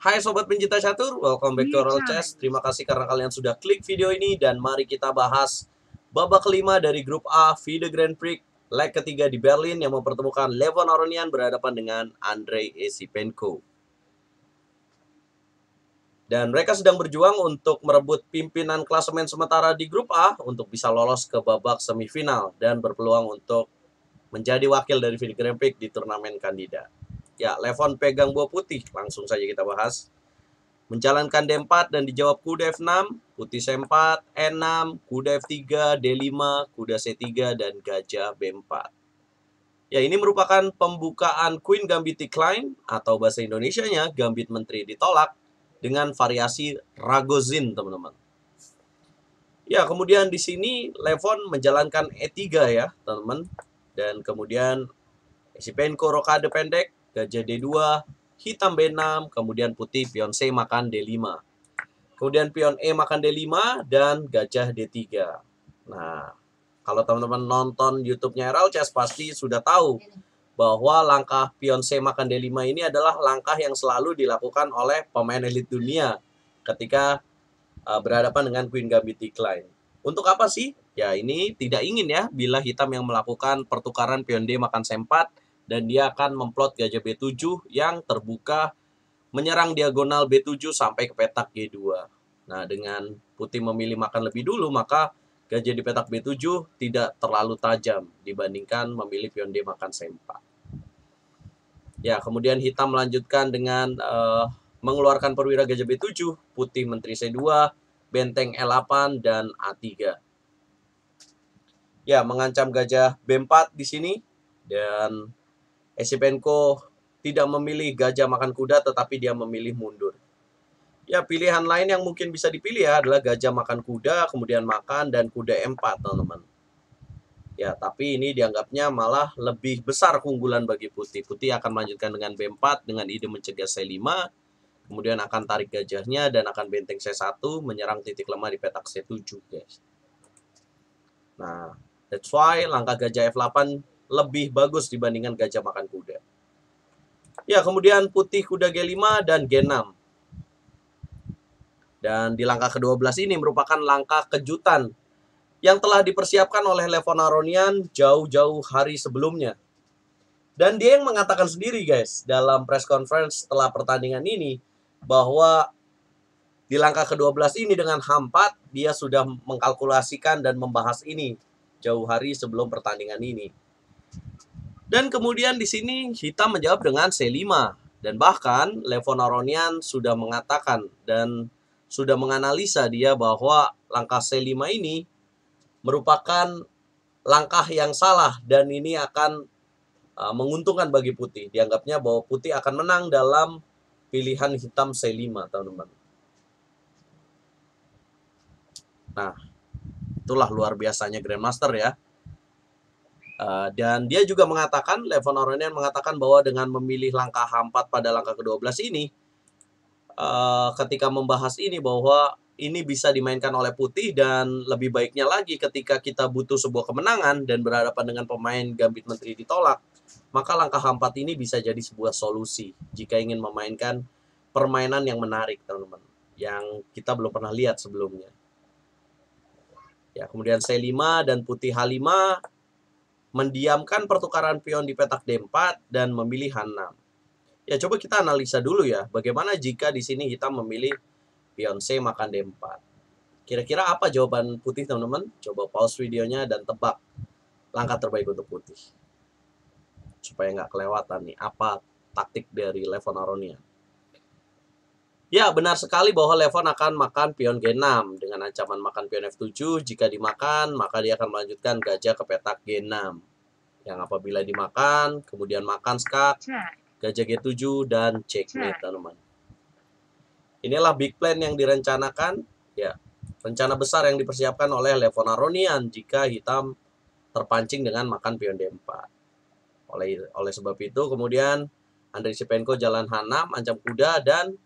Hai Sobat Pencinta Catur, welcome back to Oral Chess. Terima kasih karena kalian sudah klik video ini dan mari kita bahas babak kelima dari grup A FIDE Grand Prix leg ketiga di Berlin yang mempertemukan Levon Aronian berhadapan dengan Andrei Esipenko. Dan mereka sedang berjuang untuk merebut pimpinan klasemen sementara di grup A untuk bisa lolos ke babak semifinal dan berpeluang untuk menjadi wakil dari FIDE Grand Prix di turnamen kandidat. Ya, Levon pegang buah putih, langsung saja kita bahas. Menjalankan D4 dan dijawab kuda F6, putih C4, E6, kuda F3, D5, kuda C3, dan gajah B4. Ya, ini merupakan pembukaan Queen Gambit Decline atau bahasa Indonesianya Gambit Menteri ditolak dengan variasi Ragozin, teman-teman. Ya, kemudian di sini Levon menjalankan E3 ya, teman-teman. Dan kemudian Esipenko rokade pendek, gajah D2, hitam B6, kemudian putih pion C makan D5. Kemudian pion E makan D5 dan gajah D3. Nah, kalau teman-teman nonton YouTube-nya RL Chess pasti sudah tahu bahwa langkah pion C makan D5 ini adalah langkah yang selalu dilakukan oleh pemain elit dunia ketika berhadapan dengan Queen Gambit Decline. Untuk apa sih? Ya, ini tidak ingin ya bila hitam yang melakukan pertukaran pion D makan C4 dan dia akan memplot gajah B7 yang terbuka menyerang diagonal B7 sampai ke petak G2. Nah, dengan putih memilih makan lebih dulu, maka gajah di petak B7 tidak terlalu tajam dibandingkan memilih pion D makan C4. Ya, kemudian hitam melanjutkan dengan mengeluarkan perwira gajah B7, putih menteri C2, benteng E8, dan A3. Ya, mengancam gajah B4 di sini. Dan Esipenko tidak memilih gajah makan kuda, tetapi dia memilih mundur. Ya, pilihan lain yang mungkin bisa dipilih ya adalah gajah makan kuda, kemudian makan, dan kuda E4, teman-teman. Ya, tapi ini dianggapnya malah lebih besar keunggulan bagi putih. Putih akan melanjutkan dengan B4 dengan ide mencegah C5, kemudian akan tarik gajahnya dan akan benteng C1 menyerang titik lemah di petak C7, guys. Nah, that's why langkah gajah F8 lebih bagus dibandingkan gajah makan kuda. Ya, kemudian putih kuda G5 dan G6. Dan di langkah ke-12 ini merupakan langkah kejutan yang telah dipersiapkan oleh Levon Aronian jauh-jauh hari sebelumnya. Dan dia yang mengatakan sendiri, guys, dalam press conference setelah pertandingan ini, bahwa di langkah ke-12 ini dengan H4, dia sudah mengkalkulasikan dan membahas ini jauh hari sebelum pertandingan ini. Dan kemudian di sini hitam menjawab dengan C5. Dan bahkan Levon Aronian sudah mengatakan dan sudah menganalisa dia bahwa langkah C5 ini merupakan langkah yang salah dan ini akan menguntungkan bagi putih. Dianggapnya bahwa putih akan menang dalam pilihan hitam C5, teman-teman. Nah, itulah luar biasanya Grandmaster ya. Dan dia juga mengatakan, Levon Aronian mengatakan bahwa dengan memilih langkah H4 pada langkah ke-12 ini, ketika membahas ini bahwa ini bisa dimainkan oleh putih dan lebih baiknya lagi ketika kita butuh sebuah kemenangan dan berhadapan dengan pemain Gambit Menteri ditolak, maka langkah H4 ini bisa jadi sebuah solusi jika ingin memainkan permainan yang menarik, teman-teman, yang kita belum pernah lihat sebelumnya. Ya, kemudian C5 dan putih H5 mendiamkan pertukaran pion di petak D4 dan memilih H6. Ya, coba kita analisa dulu ya, bagaimana jika di sini hitam memilih pion C makan D4. Kira-kira apa jawaban putih, teman-teman? Coba pause videonya dan tebak langkah terbaik untuk putih. Supaya nggak kelewatan nih, apa taktik dari Levon Aronian. Ya, benar sekali bahwa Levon akan makan pion G6 dengan ancaman makan pion F7. Jika dimakan, maka dia akan melanjutkan gajah ke petak G6. Yang apabila dimakan, kemudian makan skak, gajah G7 dan checkmate, teman-teman. Inilah big plan yang direncanakan, ya, rencana besar yang dipersiapkan oleh Levon Aronian jika hitam terpancing dengan makan pion D4. Oleh sebab itu, kemudian Andrei Esipenko jalan H6, ancam kuda, dan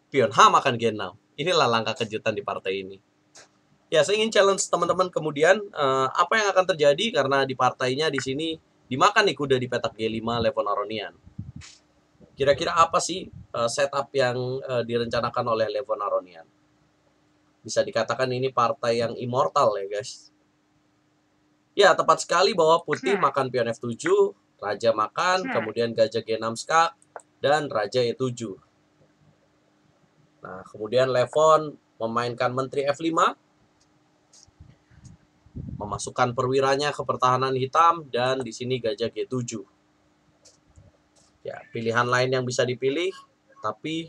pion H makan G6. Inilah langkah kejutan di partai ini. Ya, saya ingin challenge teman-teman kemudian apa yang akan terjadi karena di partainya di sini dimakan nih kuda di petak G5 Levon Aronian. Kira-kira apa sih setup yang direncanakan oleh Levon Aronian? Bisa dikatakan ini partai yang immortal ya guys. Ya, tepat sekali bahwa putih makan pion F7, raja makan, kemudian gajah G6 skak, dan raja E7. Nah, kemudian Levon memainkan menteri F5, memasukkan perwiranya ke pertahanan hitam, dan di sini gajah G7. Ya, pilihan lain yang bisa dipilih, tapi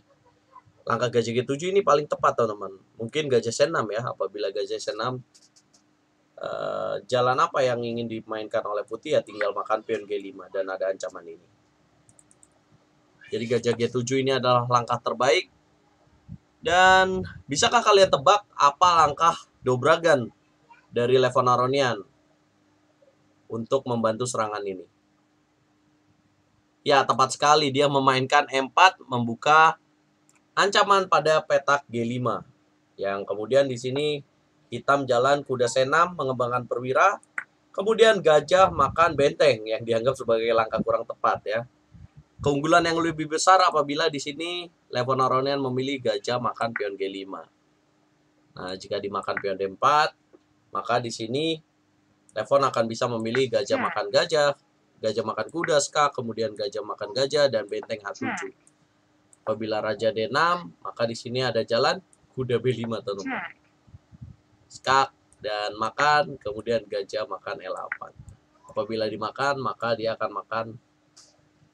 langkah gajah G7 ini paling tepat teman-teman. Mungkin gajah C6 ya, apabila gajah C6 jalan apa yang ingin dimainkan oleh putih ya tinggal makan pion G5 dan ada ancaman ini. Jadi gajah G7 ini adalah langkah terbaik. Dan bisakah kalian tebak apa langkah dobragan dari Levon Aronian untuk membantu serangan ini? Ya, tepat sekali dia memainkan E4 membuka ancaman pada petak G5. Yang kemudian di sini hitam jalan kuda C6 mengembangkan perwira. Kemudian gajah makan benteng yang dianggap sebagai langkah kurang tepat ya. Keunggulan yang lebih besar apabila di sini Levon Aronian memilih gajah makan pion G5. Nah, jika dimakan pion D4, maka di sini Levon akan bisa memilih gajah makan gajah, gajah makan kuda, skak, kemudian gajah makan gajah dan benteng H7. Apabila raja D6, maka di sini ada jalan kuda B5 teman-teman. Skak dan makan, kemudian gajah makan L8. Apabila dimakan, maka dia akan makan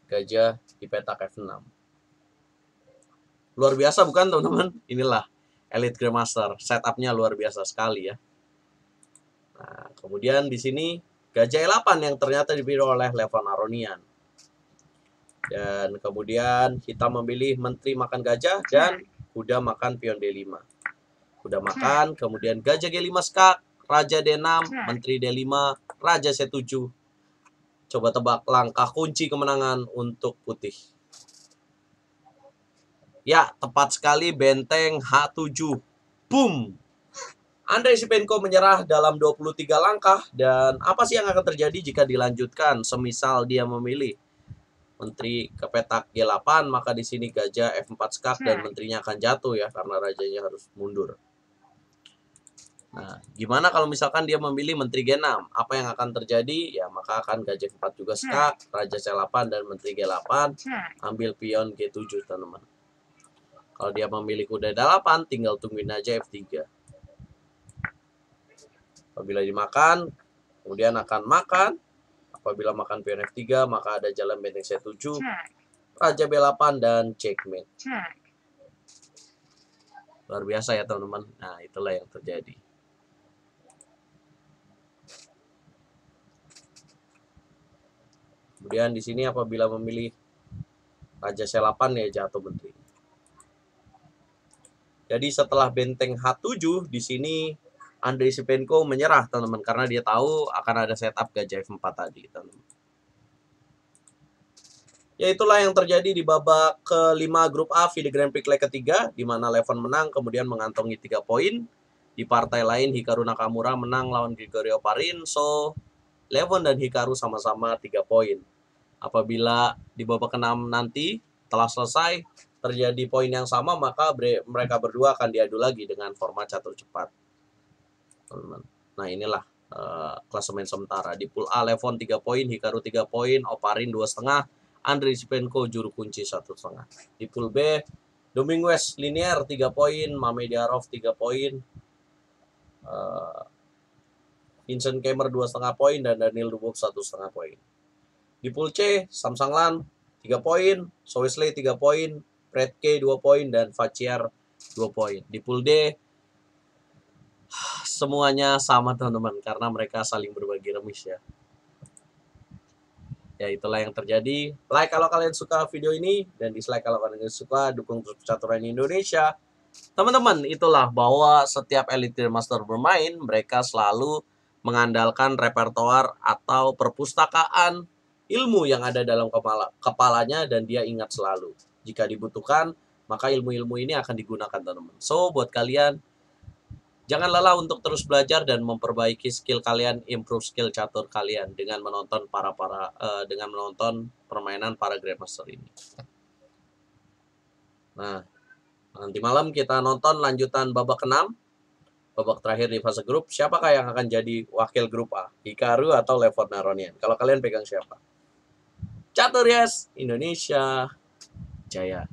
gajah di petak F6. Luar biasa bukan teman-teman? Inilah Elite Grandmaster, setupnya luar biasa sekali ya. Nah, kemudian di sini gajah E8 yang ternyata dipilih oleh Levon Aronian. Dan kemudian kita memilih menteri makan gajah dan kuda makan pion D5. Kuda makan, kemudian gajah G5 skak, raja D6, menteri D5, raja C7. Coba tebak langkah kunci kemenangan untuk putih. Ya, tepat sekali benteng H7. Boom! Andrei Shevchenko menyerah dalam 23 langkah. Dan apa sih yang akan terjadi jika dilanjutkan? Semisal dia memilih menteri ke petak G8, maka di sini gajah F4 skak dan menterinya akan jatuh ya karena rajanya harus mundur. Nah, gimana kalau misalkan dia memilih menteri G6? Apa yang akan terjadi? Ya, maka akan gajah F4 juga skak, raja C8 dan menteri G8, ambil pion G7 teman-teman. Kalau dia memilih kuda D8, tinggal tungguin aja F3. Apabila dimakan, kemudian akan makan. Apabila makan pion F3, maka ada jalan benteng C7, raja B8, dan checkmate. Luar biasa ya teman-teman. Nah, itulah yang terjadi. Kemudian di sini apabila memilih raja C8 ya jatuh menteri. Jadi setelah benteng H7 di sini Andrei Shevchenko menyerah teman-teman karena dia tahu akan ada setup gajah F4 tadi teman-teman. Ya itulah yang terjadi di babak kelima grup A FIDE Grand Prix leg ketiga di mana Levon menang kemudian mengantongi 3 poin. Di partai lain Hikaru Nakamura menang lawan Gregorio Parin. So Levon dan Hikaru sama-sama 3 poin. Apabila di babak ke-6 nanti telah selesai terjadi poin yang sama maka mereka berdua akan diadu lagi dengan format catur cepat. Nah inilah klasemen sementara. Di pool A Levon 3 poin, Hikaru 3 poin, Oparin 2,5, Andrei Shevchenko juru kunci 1,5. Di pool B Dominguez Linier 3 poin, Mamediarov 3 poin, Vincent Keimer 2,5 poin dan Daniel Dubov 1,5 poin. Di pool C Samsung Lan 3 poin, Sowesley 3 poin, Predke 2 poin dan Vachier 2 poin. Di pool D semuanya sama teman-teman karena mereka saling berbagi remis ya. Ya itulah yang terjadi. Like kalau kalian suka video ini dan dislike kalau kalian suka, dukung terus percaturan Indonesia. Teman-teman, itulah bahwa setiap Elite Grandmaster bermain, mereka selalu mengandalkan repertoar atau perpustakaan ilmu yang ada dalam kepalanya dan dia ingat selalu. Jika dibutuhkan, maka ilmu-ilmu ini akan digunakan teman-teman. So, buat kalian jangan lelah untuk terus belajar dan memperbaiki skill kalian, improve skill catur kalian dengan menonton dengan menonton permainan para Grandmaster ini. Nah, nanti malam kita nonton lanjutan babak ke-6, babak terakhir di fase grup. Siapakah yang akan jadi wakil grup A? Hikaru atau Levon Naronian? Kalau kalian pegang siapa? Catur yes, Indonesia Jaya.